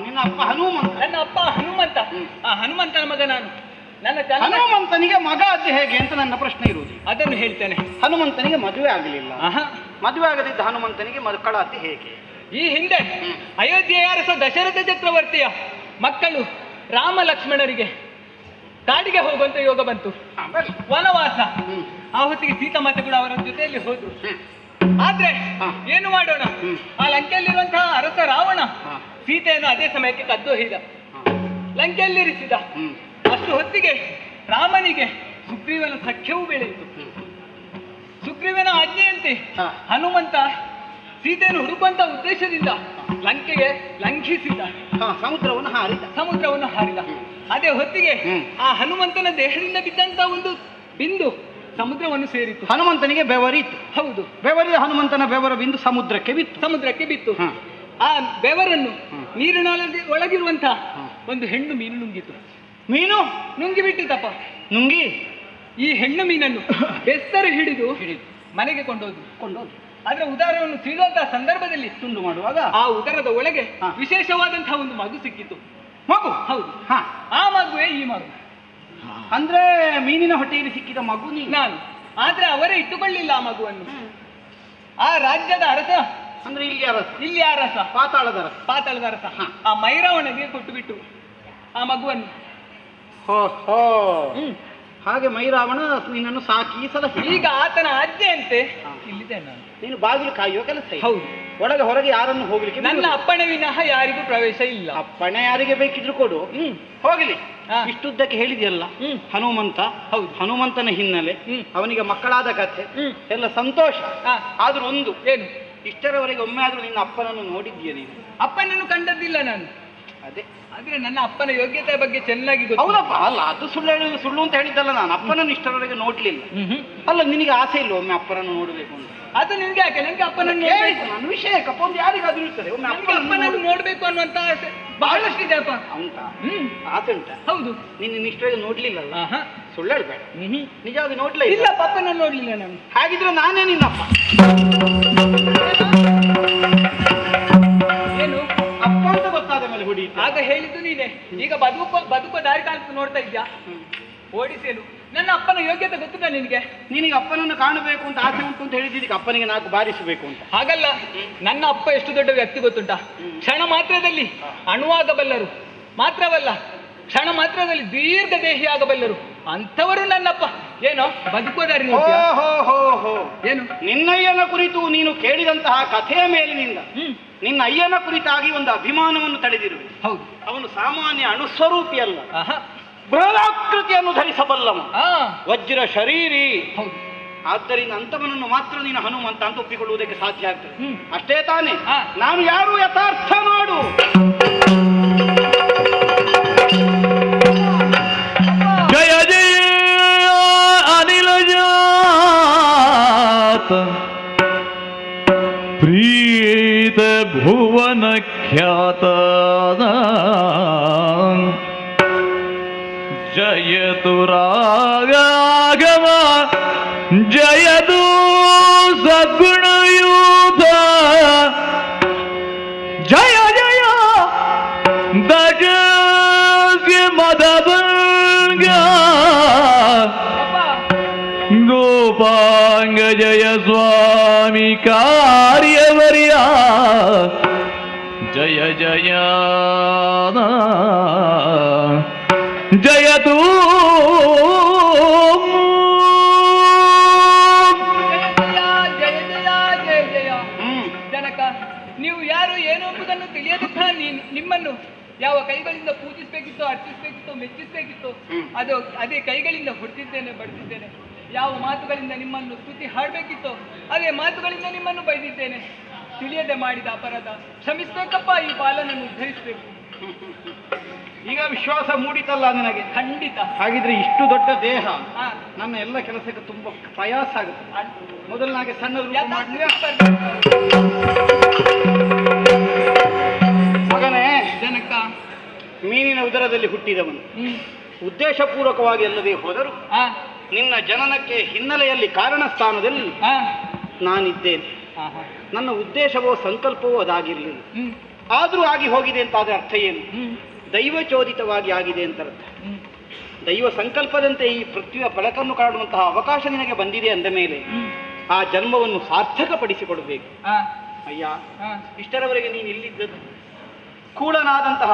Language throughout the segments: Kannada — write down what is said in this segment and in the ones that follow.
ನಿನ್ನ ಅಪ್ಪ ಹನುಮಂತ. ನನ್ನ ಅಪ್ಪ ಹನುಮಂತ. ಆ ಹನುಮಂತನ ಮಗ ನಾನು. ನನ್ನ ಹನುಮಂತನಿಗೆ ಮಗ ಅದು ಹೇಗೆ ಅಂತ ನನ್ನ ಪ್ರಶ್ನೆ ಇರುವುದು. ಅದನ್ನು ಹೇಳ್ತೇನೆ. ಹನುಮಂತನಿಗೆ ಮದುವೆ ಆಗಲಿಲ್ಲ. ಮದುವೆ ಆಗದಿದ್ದ ಹನುಮಂತನಿಗೆ ಮಕ್ಕಳಾತಿ ಹೇಗೆ? ಈ ಹಿಂದೆ ಅಯೋಧ್ಯೆಯ ಅರಸ ದಶರಥ ಚಕ್ರವರ್ತಿಯ ಮಕ್ಕಳು ರಾಮ ಲಕ್ಷ್ಮಣರಿಗೆ ಕಾಡಿಗೆ ಹೋಗುವಂತ ಯೋಗ ಬಂತು. ವನವಾಸ. ಆ ಹೊತ್ತಿಗೆ ಸೀತಾಮಾತೆ ಕೂಡ ಅವರ ಜೊತೆಯಲ್ಲಿ ಹೋದ್ರು. ಆದ್ರೆ ಏನು ಮಾಡೋಣ, ಆ ಲಂಕೆಯಲ್ಲಿರುವಂತಹ ಅರಸ ರಾವಣ ಸೀತೆಯನ್ನು ಅದೇ ಸಮಯಕ್ಕೆ ಕದ್ದೊಯ್ದ, ಲಂಕೆಯಲ್ಲಿರಿಸಿದ. ಅಷ್ಟು ಹೊತ್ತಿಗೆ ರಾಮನಿಗೆ ಸುಗ್ರೀವನ ಸಖ್ಯವೂ ಬೆಳೆಯಿತು. ಸುಗ್ರೀವನ ಆಜ್ಞೆಯಂತೆ ಹನುಮಂತ ಸೀತೆಯನ್ನು ಹುಡುಕುವಂತ ಉದ್ದೇಶದಿಂದ ಲಂಕೆಗೆ ಲಂಘಿಸಿದ, ಸಮುದ್ರವನ್ನು ಹಾರಿದ. ಅದೇ ಹೊತ್ತಿಗೆ ಆ ಹನುಮಂತನ ದೇಹದಿಂದ ಬಿದ್ದಂತ ಒಂದು ಬಿಂದು ಸಮುದ್ರವನ್ನು ಸೇರಿತು. ಹನುಮಂತನಿಗೆ ಬೆವರಿತ್ತು. ಹೌದು, ಬೆವರಿದ ಹನುಮಂತನ ಬೆವರ ಬಿಂದು ಸಮುದ್ರಕ್ಕೆ ಬಿತ್ತು. ಆ ಬೆವರನ್ನು ನೀರಿನ ಒಳಗಿರುವಂತಹ ಒಂದು ಹೆಣ್ಣು ಮೀನು ನುಂಗಿತು. ಮೀನು ನುಂಗಿಬಿಟ್ಟಿತಪ್ಪ. ನುಂಗಿ ಈ ಹೆಣ್ಣು ಮೀನನ್ನು ಬೆಸ್ತರು ಹಿಡಿದು ಮನೆಗೆ ಕೊಂಡೋದು. ಆದ್ರೆ ಉದರವನ್ನು ಸೀಳುವಂತಹ ಸಂದರ್ಭದಲ್ಲಿ ತುಂಡು ಮಾಡುವಾಗ ಆ ಉದರದ ಒಳಗೆ ವಿಶೇಷವಾದಂತಹ ಒಂದು ಮಗು ಸಿಕ್ಕಿತು. ಮಗು? ಹೌದು. ಆ ಮಗುವೇ ಈ ಮಗು. ಅಂದ್ರೆ ಮೀನಿನ ಹೊಟ್ಟೆಯಲ್ಲಿ ಸಿಕ್ಕಿದ ಮಗು ನಾನು. ಆದ್ರೆ ಅವರೇ ಇಟ್ಟುಕೊಳ್ಳಿಲ್ಲ ಆ ಮಗುವನ್ನು. ಆ ರಾಜ್ಯದ ಅರಸ ಅಂದ್ರೆ ಇಲ್ಲಿ ಅರಸ ಪಾತಾಳದ ಅರಸ ಆ ಮೈರಾವಣಗೆ ಕೊಟ್ಟು ಬಿಟ್ಟು ಆ ಮಗುವನ್ನು. ಹಾಗೆ ಮೈರಾವಣ ನಿನ್ನನ್ನು ಸಾಕಿ ಸಲಹೆ. ಈಗ ಆತನ ಆಜ್ಞೆಯಂತೆ ಇಲ್ಲಿದ್ದೇನೆ ನಾನು. ನೀನು ಬಾಗಿಲು ಕಾಯುವ ಕೆಲಸ. ಹೌದು. ಒಳಗೆ ಹೊರಗೆ ಯಾರನ್ನು ಹೋಗ್ಲಿಕ್ಕೆ ನನ್ನ ಅಪ್ಪಣೆ ವಿನಃ ಯಾರಿಗೂ ಪ್ರವೇಶ ಇಲ್ಲ. ಅಪ್ಪಣೆ ಯಾರಿಗೆ ಬೇಕಿದ್ರು ಕೊಡು. ಹೋಗಲಿ. ಇಷ್ಟುದ್ದಕ್ಕೆ ಹೇಳಿದೆಯಲ್ಲ ಹನುಮಂತ. ಹೌದು, ಹನುಮಂತನ ಹಿನ್ನೆಲೆ, ಅವನಿಗೆ ಮಕ್ಕಳಾದ ಕಥೆ ಎಲ್ಲ ಸಂತೋಷ. ಆದ್ರೂ ಒಂದು ಏನು, ಇಷ್ಟರವರೆಗೆ ಒಮ್ಮೆ ಆದ್ರೂ ನಿನ್ನ ಅಪ್ಪನನ್ನು ನೋಡಿದ್ದೀಯ ನೀನು? ಅಪ್ಪನನ್ನು ಕಂಡದ್ದಿಲ್ಲ ನಾನು. ಅದೇ, ಆದ್ರೆ ನನ್ನ ಅಪ್ಪನ ಯೋಗ್ಯತೆ ಬಗ್ಗೆ ಚೆನ್ನಾಗಿ ಗೊತ್ತು. ಹೌದಪ್ಪ, ಅಲ್ಲ ಅದು ಸುಳ್ಳು ಅಂತ ಹೇಳಿದ್ದಲ್ಲ ನಾನು. ಅಪ್ಪನನ್ನು ಇಷ್ಟರವರೆಗೆ ನೋಡ್ಲಿಲ್ಲ. ಅಲ್ಲ, ನಿನಗೆ ಆಸೆ ಇಲ್ಲ ಒಮ್ಮೆ ಅಪ್ಪನನ್ನು ನೋಡ್ಬೇಕು ಅಂತ? ಅದು ನಿಮ್ಗೆ ಯಾಕೆ? ನನಗೆ ಅಪ್ಪನನ್ನು ನನ್ನ ವಿಷಯ ಕಪ್ಪೊಂದು ಯಾರಿಗಾದ್ರೂ ಇರ್ತದೆ. ಒಮ್ಮೆ ಅಪ್ಪನನ್ನು ನೋಡ್ಬೇಕು ಅನ್ನುವಂತ ಆಸೆ ಬಹಳಷ್ಟಿದೆ ಅಪ್ಪ. ಉಂಟಾ? ಆಸೆ ಉಂಟಾ? ಹೌದು. ನಿನ್ನ ಇಷ್ಟರವರೆಗೆ ನೋಡ್ಲಿಲ್ಲಲ್ಲ? ಸುಳ್ಳು ಹೇಳ್ಬೇಡ. ನಿಜವಾಗಿ ನೋಡ್ಲೇ ಇಲ್ಲ, ಅಪ್ಪನನ್ನು ನೋಡ್ಲಿಲ್ಲ ನಾನು. ಹಾಗಿದ್ರೆ ನಾನೇ ನಿನ್ನಪ್ಪ. ಏನು ಅಪ್ಪ ಅಂತ ಗೊತ್ತಾದ ಮೇಲೆ ಹುಡಿ ಆಗ ಹೇಳಿದ್ದು ನೀನೆ. ಈಗ ಬದುಕೋ ದಾರಿ ಕಾಣ್ತು ನೋಡ್ತಾ ಇದ್ಯಾ? ಓಡಿಸೇನು ನನ್ನ ಅಪ್ಪನ ಯೋಗ್ಯತೆ ಗೊತ್ತಿಲ್ಲ ನಿನಗೆ? ನಿನಗೆ ಅಪ್ಪನನ್ನು ಕಾಣಬೇಕು ಅಂತ ಆಸೆ ಉಂಟು ಅಂತ ಹೇಳಿದ್ದೀರಿ, ಅಪ್ಪನಿಗೆ 4 ಬಾರಿಸಬೇಕು ಅಂತ. ಹಾಗಲ್ಲ, ನನ್ನ ಅಪ್ಪ ಎಷ್ಟು ದೊಡ್ಡ ವ್ಯಕ್ತಿ ಗೊತ್ತುಂಟಾ? ಕ್ಷಣ ಮಾತ್ರದಲ್ಲಿ ಅಣುವಾಗಬಲ್ಲರು, ಮಾತ್ರವಲ್ಲ ಕ್ಷಣ ಮಾತ್ರದಲ್ಲಿ ದೀರ್ಘ ದೇಹಿ ಆಗಬಲ್ಲರು ಅಂಥವರು ನನ್ನಪ್ಪ. ಏನೋ ಬದುಕೋದಾರಿ. ಏನು ನಿನ್ನಯ್ಯನ ಕುರಿತು ನೀನು ಕೇಳಿದಂತಹ ಕಥೆಯ ಮೇಲಿನಿಂದ ನಿನ್ನ ಅಯ್ಯನ ಕುರಿತಾಗಿ ಒಂದು ಅಭಿಮಾನವನ್ನು ತಳೆದಿರುವೆ. ಹೌದು, ಅವನು ಸಾಮಾನ್ಯ ಅಣುಸ್ವರೂಪಿ ಅಲ್ಲ, ಬೃಹದಾಕೃತಿಯನ್ನು ಧರಿಸಬಲ್ಲವ, ವಜ್ರ ಶರೀರಿ. ಹೌದು. ಆದ್ದರಿಂದ ಅಂತವನನ್ನು ಮಾತ್ರ ನೀನು ಹನುಮಂತ ಅಂತ ಒಪ್ಪಿಕೊಳ್ಳುವುದಕ್ಕೆ ಸಾಧ್ಯ ಆಗ್ತದೆ. ಅಷ್ಟೇ ತಾನೇ? ನಾನು ಯಾರು ಯಥಾರ್ಥ ಮಾಡು. ಜಯ ಜಯ ಅನಿಲ ಜಾತ ಪ್ರೀತ ಭುವನ ಖ್ಯಾತ ಜಯತು ರಾಗಮ ಜಯದು ಸಗುಣಯೂತ ಜಯ ಜಯ ದಜ ಮದಭಂಗ ಗೋಪಾಂಗ ಜಯ ಸ್ವಾಮಿ ಕಾರ್ಯವರ್ಯ ಜಯ ಜಯ ಜಯತು ಜನಕ. ನೀವು ಯಾರು ಏನು ಎಂಬುದನ್ನು ತಿಳಿಯದಂತ ನಿಮ್ಮನ್ನು ಯಾವ ಕೈಗಳಿಂದ ಪೂಜಿಸಬೇಕಿತ್ತೋ, ಅರ್ಚಿಸಬೇಕಿತ್ತೋ, ಮೆಚ್ಚಿಸಬೇಕಿತ್ತೋ ಅದೇ ಕೈಗಳಿಂದ ಹೊಡೆದಿದ್ದೇನೆ, ಬಡಿಸಿದ್ದೇನೆ. ಯಾವ ಮಾತುಗಳಿಂದ ನಿಮ್ಮನ್ನು ಸ್ತುತಿ ಹಾಡಬೇಕಿತ್ತೋ ಅದೇ ಮಾತುಗಳಿಂದ ನಿಮ್ಮನ್ನು ಬೈದಿದ್ದೇನೆ. ತಿಳಿಯದೆ ಮಾಡಿದ ಅಪರಾಧ ಕ್ಷಮಿಸಬೇಕಪ್ಪ. ಈ ಬಾಲನನ್ನು ಉದ್ಧರಿಸಬೇಕು. ಈಗ ವಿಶ್ವಾಸ ಮೂಡಿತಲ್ಲ ನನಗೆ? ಖಂಡಿತ. ಹಾಗಿದ್ರೆ ಇಷ್ಟು ದೊಡ್ಡ ದೇಹ ನನ್ನ ಎಲ್ಲ ಕೆಲಸಕ್ಕೆ ತುಂಬಾ ಪ್ರಯಾಸ ಆಗುತ್ತೆ. ಮೊದಲನಾಗೆ ಸಣ್ಣ ಮಗನೇ, ಜನಕ, ಮೀನಿನ ಉದರದಲ್ಲಿ ಹುಟ್ಟಿದವನು, ಉದ್ದೇಶಪೂರ್ವಕವಾಗಿ ಅಲ್ಲದೆ ಹೋದರು ನಿನ್ನ ಜನನಕ್ಕೆ ಹಿನ್ನೆಲೆಯಲ್ಲಿ ಕಾರಣ ಸ್ಥಾನದಲ್ಲಿ ನಾನಿದ್ದೇನೆ. ನನ್ನ ಉದ್ದೇಶವೋ ಸಂಕಲ್ಪವೋ ಅದಾಗಿರಲಿಲ್ಲ. ಆದ್ರೂ ಆಗಿ ಹೋಗಿದೆ ಅಂತ ಆದ್ರೆ ಅರ್ಥ ಏನು? ದೈವಚೋದಿತವಾಗಿ ಆಗಿದೆ ಅಂತ ಅರ್ಥ. ದೈವ ಸಂಕಲ್ಪದಂತೆ ಈ ಪೃಥ್ವಿಯ ಬೆಳಕನ್ನು ಕಾಣುವಂತಹ ಅವಕಾಶ ನಿನಗೆ ಬಂದಿದೆ ಅಂದ ಮೇಲೆ ಆ ಜನ್ಮವನ್ನು ಸಾರ್ಥಕಪಡಿಸಿಕೊಡಬೇಕು. ಅಯ್ಯ, ಇಷ್ಟರವರೆಗೆ ನೀನು ಇಲ್ಲಿದ್ದದ್ದು ಕೂಳನಾದಂತಹ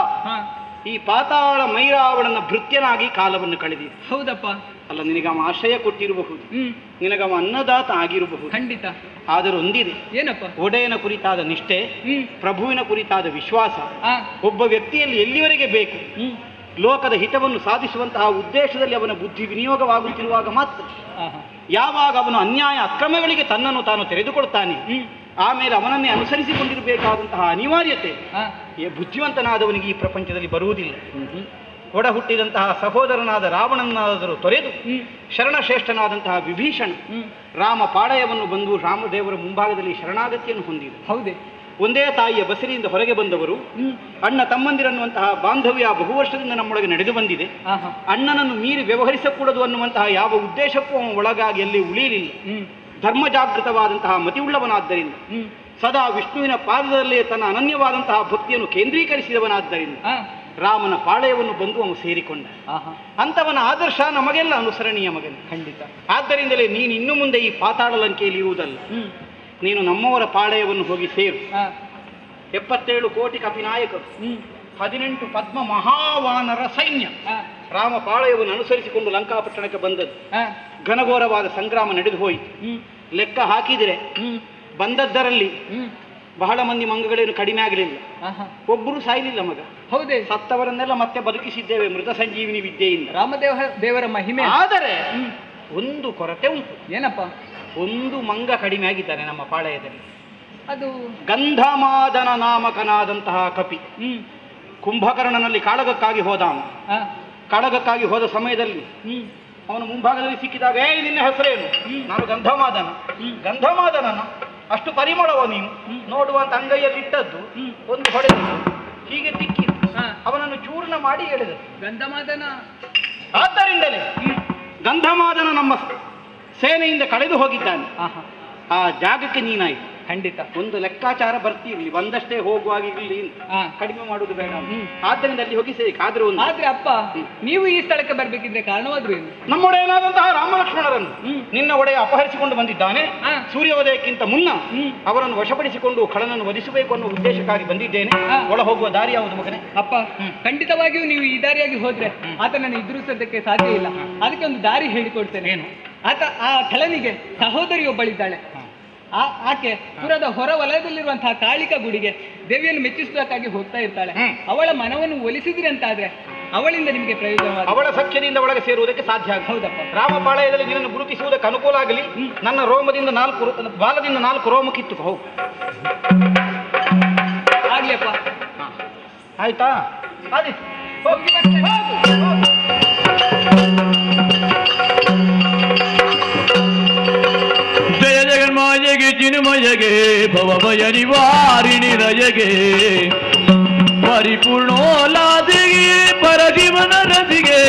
ಈ ಪಾತಾಳ ಮೈರಾವಣನ ಭೃತ್ಯನಾಗಿ ಕಾಲವನ್ನು ಕಳೆದಿದೆ. ಹೌದಪ್ಪ. ಅಲ್ಲ, ನಿನಗವ ಆಶ್ರಯ ಕೊಟ್ಟಿರಬಹುದು, ನಿನಗವ ಅನ್ನದಾತ ಆಗಿರಬಹುದು. ಖಂಡಿತ. ಆದರೆ ಒಂದಿದೆ, ಏನಪ್ಪ? ಒಡೆಯನ ಕುರಿತಾದ ನಿಷ್ಠೆ, ಪ್ರಭುವಿನ ಕುರಿತಾದ ವಿಶ್ವಾಸ ಒಬ್ಬ ವ್ಯಕ್ತಿಯಲ್ಲಿ ಎಲ್ಲಿವರೆಗೆ ಬೇಕು? ಲೋಕದ ಹಿತವನ್ನು ಸಾಧಿಸುವಂತಹ ಉದ್ದೇಶದಲ್ಲಿ ಅವನ ಬುದ್ಧಿ ವಿನಿಯೋಗವಾಗುತ್ತಿರುವಾಗ ಮಾತ್ರ. ಯಾವಾಗ ಅವನು ಅನ್ಯಾಯ ಅಕ್ರಮಗಳಿಗೆ ತನ್ನನ್ನು ತಾನು ತೆರೆದುಕೊಳ್ತಾನೆ, ಆಮೇಲೆ ಅವನನ್ನೇ ಅನುಸರಿಸಿಕೊಂಡಿರಬೇಕಾದಂತಹ ಅನಿವಾರ್ಯತೆ ಬುದ್ಧಿವಂತನಾದವನಿಗೆ ಈ ಪ್ರಪಂಚದಲ್ಲಿ ಬರುವುದಿಲ್ಲ. ಒಡ ಹುಟ್ಟಿದಂತಹ ಸಹೋದರನಾದ ರಾವಣನಾದರೂ ತೊರೆದು ಶರಣಶ್ರೇಷ್ಠನಾದಂತಹ ವಿಭೀಷಣ ರಾಮ ಪಾಳಯವನ್ನು ಬಂದು ರಾಮದೇವರ ಮುಂಭಾಗದಲ್ಲಿ ಶರಣಾಗತಿಯನ್ನು ಹೊಂದಿದ. ಹೌದೇ? ಒಂದೇ ತಾಯಿಯ ಬಸರಿಯಿಂದ ಹೊರಗೆ ಬಂದವರು, ಅಣ್ಣ ತಮ್ಮಂದಿರನ್ನುವಂತಹ ಬಾಂಧವ್ಯ ಬಹುವರ್ಷದಿಂದ ನಮ್ಮೊಳಗೆ ನಡೆದು ಬಂದಿದೆ. ಅಣ್ಣನನ್ನು ಮೀರಿ ವ್ಯವಹರಿಸಕೂಡದು ಅನ್ನುವಂತಹ ಯಾವ ಉದ್ದೇಶಕ್ಕೂ ಅವನ ಒಳಗಾಗಿ ಅಲ್ಲಿ ಉಳಿಯಲಿಲ್ಲ. ಧರ್ಮ ಜಾಗೃತವಾದಂತಹ ಮತಿಯುಳ್ಳವನಾದ್ದರಿಂದ, ಸದಾ ವಿಷ್ಣುವಿನ ಪಾದದಲ್ಲೇ ತನ್ನ ಅನನ್ಯವಾದಂತಹ ಭಕ್ತಿಯನ್ನು ಕೇಂದ್ರೀಕರಿಸಿದವನಾದ್ದರಿಂದ ರಾಮನ ಪಾಳಯವನ್ನು ಬಂದು ಅವನು ಸೇರಿಕೊಂಡ. ಅಂತವನ ಆದರ್ಶ ನಮಗೆಲ್ಲ ಅನುಸರಣೀಯ ಮಗನೇ. ಖಂಡಿತ. ಆದ್ದರಿಂದಲೇ ನೀನು ಇನ್ನು ಮುಂದೆ ಈ ಪಾತಾಳ ಲಂಕೆಯಲ್ಲಿ ಇರುವುದಲ್ಲ, ನೀನು ನಮ್ಮವರ ಪಾಳಯವನ್ನು ಹೋಗಿ ಸೇರು. 77 ಕೋಟಿ ಕಪಿನಾಯಕರು, 18 ಪದ್ಮ ಮಹಾವಾನರ ಸೈನ್ಯ ರಾಮ ಪಾಳಯವನ್ನು ಅನುಸರಿಸಿಕೊಂಡು ಲಂಕಾಪಟ್ಟಣಕ್ಕೆ ಬಂದದ್ದು. ಘನಘೋರವಾದ ಸಂಗ್ರಾಮ ನಡೆದು ಹೋಯಿತು. ಲೆಕ್ಕ ಹಾಕಿದರೆ ಬಂದದ್ದರಲ್ಲಿ ಬಹಳ ಮಂದಿ ಮಂಗಗಳೇನು ಕಡಿಮೆ ಆಗಲಿಲ್ಲ, ಒಬ್ಬರು ಸಾಯಲಿಲ್ಲ ಮಗ. ಹೌದೇ? ಸತ್ತವರನ್ನೆಲ್ಲ ಮತ್ತೆ ಬದುಕಿಸಿದ್ದೇವೆ ಮೃತ ಸಂಜೀವಿನಿ ವಿದ್ಯೆಯಿಂದ. ದೇವರ ಮಹಿಮೆ. ಆದರೆ ಒಂದು ಕೊರತೆ ಉಂಟು. ಏನಪ್ಪ? ಒಂದು ಮಂಗ ಕಡಿಮೆ ಆಗಿದ್ದಾನೆ ನಮ್ಮ ಪಾಳಯದಲ್ಲಿ. ಅದು ಗಂಧಮಾದನ ನಾಮಕನಾದಂತಹ ಕಪಿ. ಕುಂಭಕರ್ಣನಲ್ಲಿ ಕಾಳಗಕ್ಕಾಗಿ ಹೋದ. ಕಾಳಗಕ್ಕಾಗಿ ಹೋದ ಸಮಯದಲ್ಲಿ ಅವನು ಮುಂಭಾಗದಲ್ಲಿ ಸಿಕ್ಕಿದಾಗ, ನಿನ್ನ ಹೆಸರೇನು? ನಾನು ಗಂಧಮಾದನ. ಗಂಧಮಾದನನ ಅಷ್ಟು ಪರಿಮಳವ ನೀನು ನೋಡುವಂತ ಅಂಗೈಯಲ್ಲಿಟ್ಟದ್ದು ಒಂದು ಹೊಡೆದು ಹೀಗೆ ತಿಕ್ಕಿ ಅವನನ್ನು ಚೂರ್ಣ ಮಾಡಿ ಹೇಳಿದ ಗಂಧಮಾದನ. ಆದ್ದರಿಂದಲೇ ಗಂಧಮಾದನ ನಮ್ಮ ಸೇನೆಯಿಂದ ಕಳೆದು ಹೋಗಿದ್ದಾನೆ. ಆ ಜಾಗಕ್ಕೆ ನೀನಾಯ್ತು. ಖಂಡಿತ. ಒಂದು ಲೆಕ್ಕಾಚಾರ ಬರ್ತಿರ್ಲಿ, ಒಂದಷ್ಟೇ ಹೋಗುವಾಗಿರ್ಲಿ, ಕಡಿಮೆ ಮಾಡುವುದು ಬೇಡ. ಆದ್ದರಿಂದ ಅಲ್ಲಿ ಹೋಗಿ ಸೇರಿ. ಆದ್ರೆ ಅಪ್ಪ, ನೀವು ಈ ಸ್ಥಳಕ್ಕೆ ಬರ್ಬೇಕಿದ್ರೆ ಕಾರಣವಾದ್ರು ಏನು? ನಮ್ಮೊಡೆಯನಾದಂತಹ ರಾಮಲಕ್ಷ್ಮಣರನ್ನು ನಿನ್ನ ಒಡೆಯ ಅಪಹರಿಸಿಕೊಂಡು ಬಂದಿದ್ದಾನೆ. ಸೂರ್ಯೋದಯಕ್ಕಿಂತ ಮುನ್ನ ಅವರನ್ನು ವಶಪಡಿಸಿಕೊಂಡು ಖಳನನ್ನು ವಧಿಸಬೇಕು ಅನ್ನೋ ಉದ್ದೇಶಕ್ಕಾಗಿ ಬಂದಿದ್ದೇನೆ. ಒಳ ಹೋಗುವ ದಾರಿ ಯಾವುದು ಮಗನೇ? ಅಪ್ಪ, ಖಂಡಿತವಾಗಿಯೂ ನೀವು ಈ ದಾರಿಯಾಗಿ ಹೋದ್ರೆ ಆತನನ್ನು ಎದುರಿಸೋದಕ್ಕೆ ಸಾಧ್ಯ ಇಲ್ಲ. ಅದಕ್ಕೆ ಒಂದು ದಾರಿ ಹೇಳಿಕೊಡ್ತೇನೆ. ಏನು? ಆ ಖಳನಿಗೆ ಸಹೋದರಿಯೊಬ್ಬಳಿದ್ದಾಳೆ. ಆಕೆ ಪುರದ ಹೊರ ವಲಯದಲ್ಲಿರುವಂತಹ ಕಾಳಿಕಾ ಗುಡಿಗೆ ದೇವಿಯನ್ನು ಮೆಚ್ಚಿಸುವುದಕ್ಕಾಗಿ ಹೋಗ್ತಾ ಇರ್ತಾಳೆ. ಅವಳ ಮನವನ್ನು ಒಲಿಸಿದ್ರಿ ಅಂತಾದ್ರೆ ಅವಳಿಂದ ನಿಮಗೆ ಪ್ರಯೋಜನ. ಅವಳ ಸಖ್ಯದಿಂದ ಒಳಗೆ ಸೇರುವುದಕ್ಕೆ ಸಾಧ್ಯ ಆಗ. ಹೌದಪ್ಪ. ರಾಮಪಾಳಯದಲ್ಲಿ ನಿನ್ನನ್ನು ಗುರುತಿಸುವುದಕ್ಕೆ ಅನುಕೂಲ ಆಗಲಿ. ನನ್ನ ರೋಮದಿಂದ 4 ಬಾಲದಿಂದ 4 ರೋಮ ಕಿತ್ತು ಹೋಗು. ಆಗ್ಲಿಯಪ್ಪ. ಆಯ್ತಾ? ಆದಿತ್ತು. ಹೋಗಿ ಜಯ ಜಗನ್ಮಾಯಗೆ ಚಿನ್ಮಯಗೆ ಭವಭಯ ನಿವಾರಿಣಿ ರಯಗೆ ಪರಿಪೂರ್ಣೋಲಾದಿಗೆ ಪರಜೀವನ ರಸಿಗೆ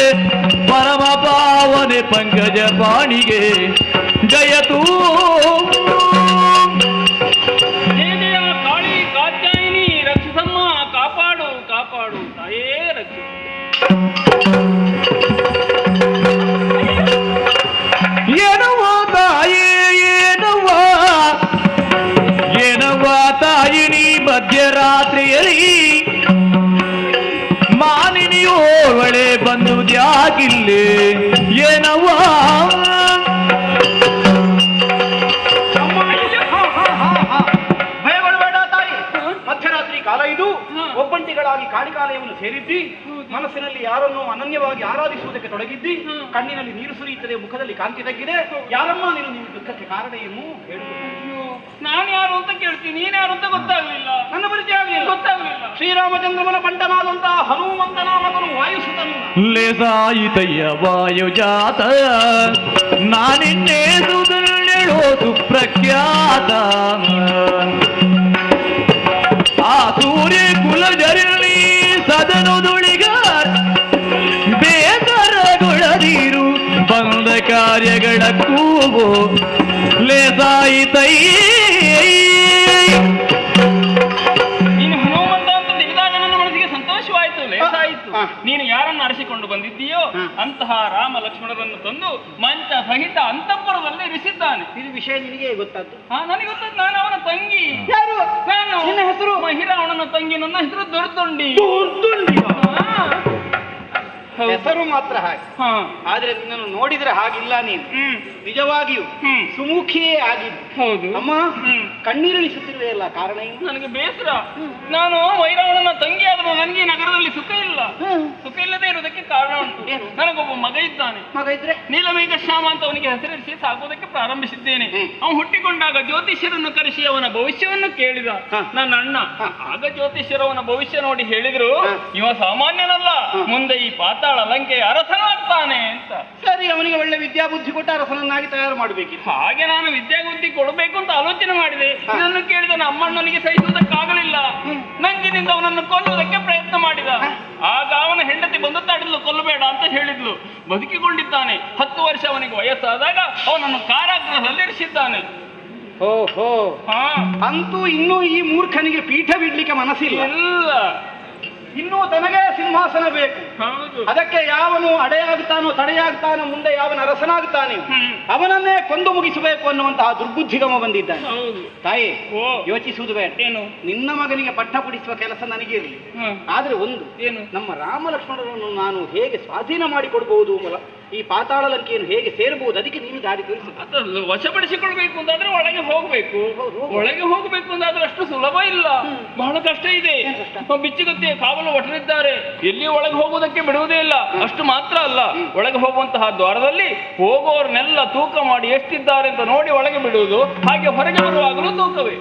ಪರಮ ಪಾವನೆ ಪಂಕಜ ಪಾಣಿಗೆ ಜಯತೂ ಕಾಳಿ ಕಾತ್ಯಾಯಿನಿ ರಕ್ಷಸಮ್ಮ, ಕಾಪಾಡು ಕಾಪಾಡು ತಾಯೇ ರಕ್ಷಿಸು. ಏನವ್ವ ತಾಯೇ ಏನವ್ವ ತಾಯಿನಿ ಮಧ್ಯರಾತ್ರಿಯಲ್ಲಿ ಮಾನಿನಿಯೋವಳೆ ಬಂದುದ್ಯಾಕಿಲ್ಲೇ ಏನವ್ವ? ಭಯಗೊಳ್ಳಬೇಡ ತಾಯಿ. ಮಧ್ಯರಾತ್ರಿ ಕಾಲ ಇದು. ಒಬ್ಬಂಟಿಗಳಾಗಿ ಕಾಳಿಕಾಲಯವನ್ನು ಸೇರಿದ್ದಿ. ಮನಸ್ಸಿನಲ್ಲಿ ಯಾರನ್ನು ಅನನ್ಯವಾಗಿ ಆರಾಧಿಸುವುದಕ್ಕೆ ತೊಡಗಿದ್ದಿ. ಕಣ್ಣಿನಲ್ಲಿ ನೀರು ಸುರಿಯುತ್ತದೆ, ಮುಖದಲ್ಲಿ ಕಾಂತಿ ತಗ್ಗಿದೆ. ಯಾರಮ್ಮ ನೀನು? ನಿಮ್ಮ ದುಃಖಕ್ಕೆ ಕಾರಣ ಏನು ಹೇಳು. ನಾನು ಯಾರು ಅಂತ ಕೇಳ್ತೀನಿ, ನೀನ್ ಯಾರು ಅಂತ ಗೊತ್ತಾಗ್ಲಿಲ್ಲ. ನನ್ನ ಪರಿಚಯ ಆಗಲಿಲ್ಲ. ಗೊತ್ತಾಗ್ಲಿಲ್ಲ. ಶ್ರೀರಾಮಚಂದ್ರನ ಬಂಟನಾದಂತಹ ಹನುಮಂತನ ಮಗನು ವಾಯುಸುತನು. ಲೇಸಾಯಿತಯ್ಯ ವಾಯುಜಾತ ನಾನಿನ್ನೇ ಸುಧರ್ಣೆಳೋ ಸುಪ್ರಖ್ಯಾತ ಆ ಸೂರ್ಯ ಕುಲಜರಣಿ ಸದನುದುಳಿಗ ಬೇಸರಗೊಳದಿರು ಬಂದ ಕಾರ್ಯಗಳ ಕೂಗು ಲೇಸಾಯಿತೈ. ನೀನು ಹನುಮಂತ ನೀನು ಯಾರನ್ನು ಅರಸಿಕೊಂಡು ಬಂದಿದ್ದೀಯೋ ಅಂತಹ ರಾಮ ಲಕ್ಷ್ಮಣರನ್ನು ತಂದು ಮಂಚ ಸಹಿತ ಅಂತಃಪುರದಲ್ಲಿ ಇರಿಸಿದ್ದಾನೆ. ಇದು ವಿಷಯ ನಿನಗೆ ಗೊತ್ತಾದ್ದು? ನನಗೆ ಗೊತ್ತಾಯ್ತು. ನಾನು ಅವನ ತಂಗಿ. ಯಾರು? ನಾನು. ನಿನ್ನ ಹೆಸರು? ಮಹಿರಾವಣನ ತಂಗಿ. ನನ್ನ ಹೆಸರು ದೊಡ್ಡೊಂಡಿ. ಹೆಸರು ಮಾತ್ರ ಹಾಗೆ, ಆದ್ರೆ ನಿನ್ನನ್ನು ನೋಡಿದ್ರೆ ಹಾಗಿಲ್ಲ. ನೀನು ನಿಜವಾಗಿಯೂ ಸುಮುಖಿಯೇ ಆಗಿದ್ದು. ಹೌದು ಅಮ್ಮ. ಕಣ್ಣೀರಿಳಿಸುತ್ತಿರುವೆಯಲ್ಲ, ಕಾರಣ ಏನು? ನನಗೆ ಬೇಸರ. ನಾನು ವೈರಾವಣನ ತಂಗಿ ಆದರೂ ನನಗೆ ನಗರದಲ್ಲಿ ಸುಖ ಇಲ್ಲ. ಸುಖ ಇಲ್ಲದೆ ಇರುವುದಕ್ಕೆ ಕಾರಣ ಉಂಟು. ನನಗೊಬ್ಬ ಮಗ ಇದ್ದಾನೆ. ಮಗ ಇದ್ರೆ? ನೀಲಮೇಘ ಶ್ಯಾಮ ಅಂತ ಅವನಿಗೆ ಹೆಸರಿಸಿ ಸಾಕೋದಕ್ಕೆ ಪ್ರಾರಂಭಿಸಿದ್ದೇನೆ. ಅವನು ಹುಟ್ಟಿಕೊಂಡಾಗ ಜ್ಯೋತಿಷ್ಯರನ್ನು ಕರೆಸಿ ಅವನ ಭವಿಷ್ಯವನ್ನು ಕೇಳಿದ ನನ್ನ ಅಣ್ಣ. ಆಗ ಜ್ಯೋತಿಷ್ಯರು ಅವನ ಭವಿಷ್ಯ ನೋಡಿ ಹೇಳಿದ್ರು, ಇವ ಸಾಮಾನ್ಯನಲ್ಲ, ಮುಂದೆ ಈ ಪಾತಾಳ ಲಂಕೆಯ ಅರಸನಾಗ್ತಾನೆ ಅಂತ. ಸರಿ, ಅವನಿಗೆ ಒಳ್ಳೆ ವಿದ್ಯಾಬುದ್ಧಿ ಕೊಟ್ಟು ಅರಸನನ್ನಾಗಿ ತಯಾರು ಮಾಡಬೇಕಿತ್ತು. ಹಾಗೆ ನಾನು ವಿದ್ಯಾಬುದ್ಧಿ ಕೊಡಬೇಕು ಅಂತ ಆಲೋಚನೆ ಮಾಡಿದೆ. ಇದನ್ನು ಕೇಳಿದ ನಮ್ಮಣ್ಣನಿಗೆ ಸಹಿಸುವುದಕ್ಕಾಗಲಿಲ್ಲ. ನಂಜಿನಿಂದ ಅವನನ್ನು ಕೊಲ್ಲುವುದಕ್ಕೆ ಪ್ರಯತ್ನ ಮಾಡಿದ. ಆಗ ಅವನ ಹೆಂಡತಿ ಬಂದು ತಡೆದ್ಲು, ಕೊಲ್ಲಬೇಡ ಅಂತ ಹೇಳಿದ್ಲು. ಬದುಕಿಕೊಂಡಿದ್ದಾನೆ. 10 ವರ್ಷ ಅವನಿಗೆ ವಯಸ್ಸಾದಾಗ ಅವನನ್ನು ಕಾರಾಗೃಹದಲ್ಲಿ ಇರಿಸಿದ್ದಾನೆ. ಓಹೋ, ಅಂತೂ ಇನ್ನೂ ಈ ಮೂರ್ಖನಿಗೆ ಪೀಠ ಬಿಡ್ಲಿಕ್ಕೆ ಮನಸ್ಸಿಲ್ಲ. ಇನ್ನೂ ತನಗೇ ಸಿಂಹಾಸನ ಬೇಕು. ಅದಕ್ಕೆ ಯಾವನು ಅಡೆಯಾಗ್ತಾನೋ ತಡೆಯಾಗ್ತಾನೋ, ಮುಂದೆ ಯಾವನ ಅರಸನಾಗ್ತಾನೆ ಅವನನ್ನೇ ಕೊಂದು ಮುಗಿಸಬೇಕು ಅನ್ನುವಂತಹ ದುರ್ಬುದ್ಧಿಗಮ ಬಂದಿದ್ದಾನೆ. ತಾಯಿ, ಯೋಚಿಸುವುದು ಬೇಡ. ಏನು? ನಿನ್ನ ಮಗನಿಗೆ ಪಟ್ಟ ಪಡಿಸುವ ಕೆಲಸ ನನಗೆ ಇರಲಿ. ಆದ್ರೆ ಒಂದು ಏನು, ನಮ್ಮ ರಾಮ ಲಕ್ಷ್ಮಣರನ್ನು ನಾನು ಹೇಗೆ ಸ್ವಾಧೀನ ಮಾಡಿಕೊಡ್ಬಹುದು, ಈ ಪಾತಾಳ ಲಂಕೆಯನ್ನು ಹೇಗೆ ಸೇರಬಹುದು, ಅದಕ್ಕೆ ನೀನು ದಾರಿ ತೋರಿಸ. ವಶಪಡಿಸಿಕೊಳ್ಬೇಕು ಅಂತಾದ್ರೆ ಒಳಗೆ ಹೋಗ್ಬೇಕು. ಒಳಗೆ ಹೋಗ್ಬೇಕು ಅಂತಾದ್ರೆ ಅಷ್ಟು ಸುಲಭ ಇಲ್ಲ, ಬಹಳ ಕಷ್ಟ ಇದೆ. ಬಿಚ್ಚುಗತ್ತಿಯ ಕಾವಲು ಒಟ್ಟರಿದ್ದಾರೆ, ಎಲ್ಲಿ ಒಳಗೆ ಹೋಗುವುದಕ್ಕೆ ಬಿಡುವುದೇ ಇಲ್ಲ. ಅಷ್ಟು ಮಾತ್ರ ಅಲ್ಲ, ಒಳಗೆ ಹೋಗುವಂತಹ ದ್ವಾರದಲ್ಲಿ ಹೋಗುವವರನ್ನೆಲ್ಲ ತೂಕ ಮಾಡಿ ಎಷ್ಟಿದ್ದಾರೆ ಅಂತ ನೋಡಿ ಒಳಗೆ ಬಿಡುವುದು. ಹಾಗೆ ಹೊರಗೆ ಬರುವಾಗಲೂ ತೂಕವೇ.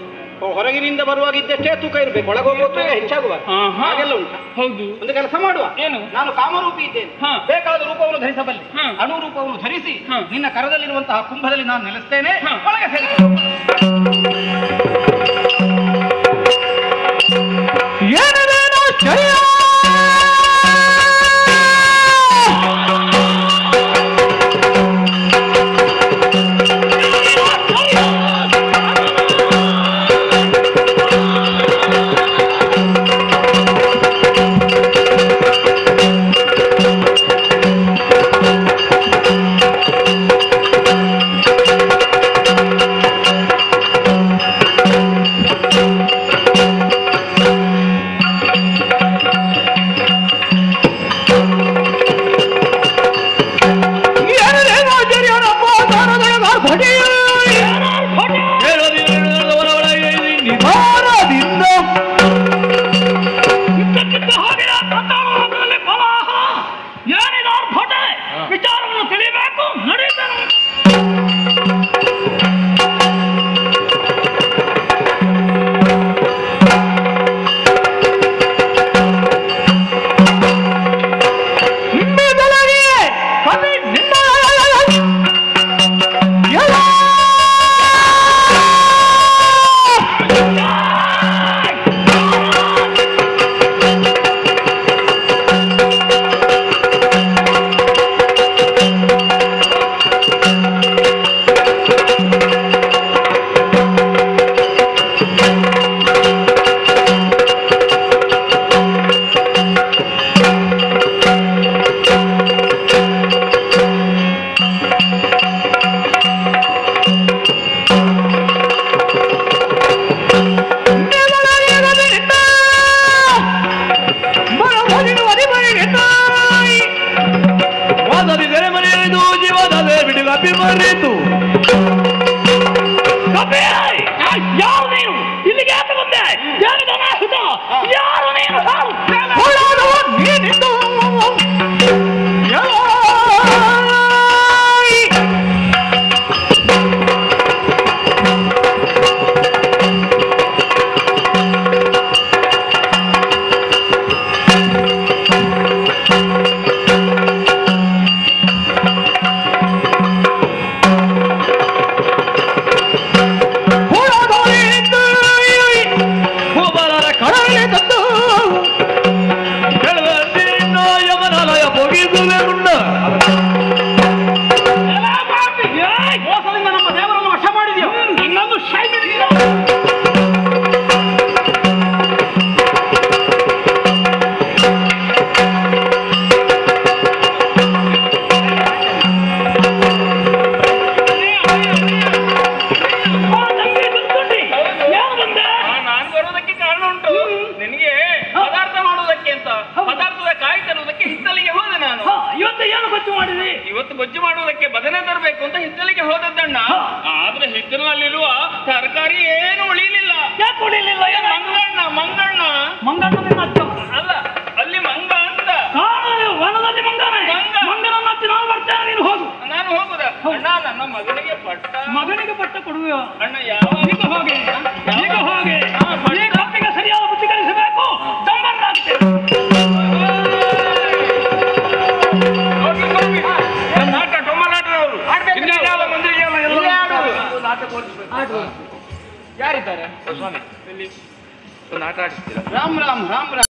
ಹೊರಗಿನಿಂದ ಬರುವಾಗ ಇದ್ದಷ್ಟೇ ತೂಕ ಇರಬೇಕು, ಒಳಗೆ ಹೋಗುವ ಹೆಚ್ಚಾಗುವ ಹಾಗೆಲ್ಲ ಉಂಟು. ಹೌದು. ಒಂದು ಕೆಲಸ ಮಾಡುವ. ಏನು? ನಾನು ಕಾಮರೂಪಿ ಇದ್ದೇನೆ, ಬೇಕಾದ ರೂಪವನ್ನು ಧರಿಸಬಲ್ಲೆ. ಅಣುರೂಪವನ್ನು ಧರಿಸಿ ನಿನ್ನ ಕರದಲ್ಲಿರುವಂತಹ ಕುಂಭದಲ್ಲಿ ನಾನು ನೆಲೆಸ್ತೇನೆ. ಒಳಗೆ ಸೇರಿ ಕಡಲೆ ತಂದು ಗೊಜ್ಜು ಮಾಡುವುದಕ್ಕೆ ಬದನೆ ತರಬೇಕು ಅಂತ ಹಿತ್ತಲಿಗೆ ಹೋದದ್ದಣ್ಣ. ಆದ್ರೆ ಹಿತ್ತಲಿನಲ್ಲಿರುವ ತರಕಾರಿ ಏನು ಉಳಿಲಿಲ್ಲ. ಯಾಕೆ ಉಳಿಲಿಲ್ಲ? ಮಂಗಣ್ಣ ಮಂಗಣ್ಣ ಮಂಗಣ್ಣ ಅಲ್ಲ, ಅಲ್ಲಿ ಮಂಗ ಅಂತ ವನದಲ್ಲಿ ಮಂಗನೇ. ಮಂಗನನ್ನ ಹಚ್ಚಿ ನಾನು ಬರ್ತೇನೆ, ನೀನು ಹೋಗು. ನಾನು ಹೋಗುದ? ಅಣ್ಣ ನನ್ನ ಮಗನಿಗೆ ಪಟ್ಟ. ಮಗನಿಗೆ ಪಟ್ಟ ಕೊಡುವ ಅಣ್ಣ ಯಾವ ಈಗ ಹೋಗಿ ಈಗ ಹೋಗಿ ಈ ಕಪ್ಪಿಗೆ ಸರಿಯಾದ ಬುದ್ಧಿ ಕಲಿಸಬೇಕು. ನಾಟ ಟೊಮಲಾಟದವರು ಯಾರಿದ್ದಾರೆ? ಸ್ವಾಮಿ ಒಂದು ಆಟ ಆಡಿಸ್ತೀರಾ? ರಾಮ್ ರಾಮ್ ರಾಮ್ ರಾಮ್.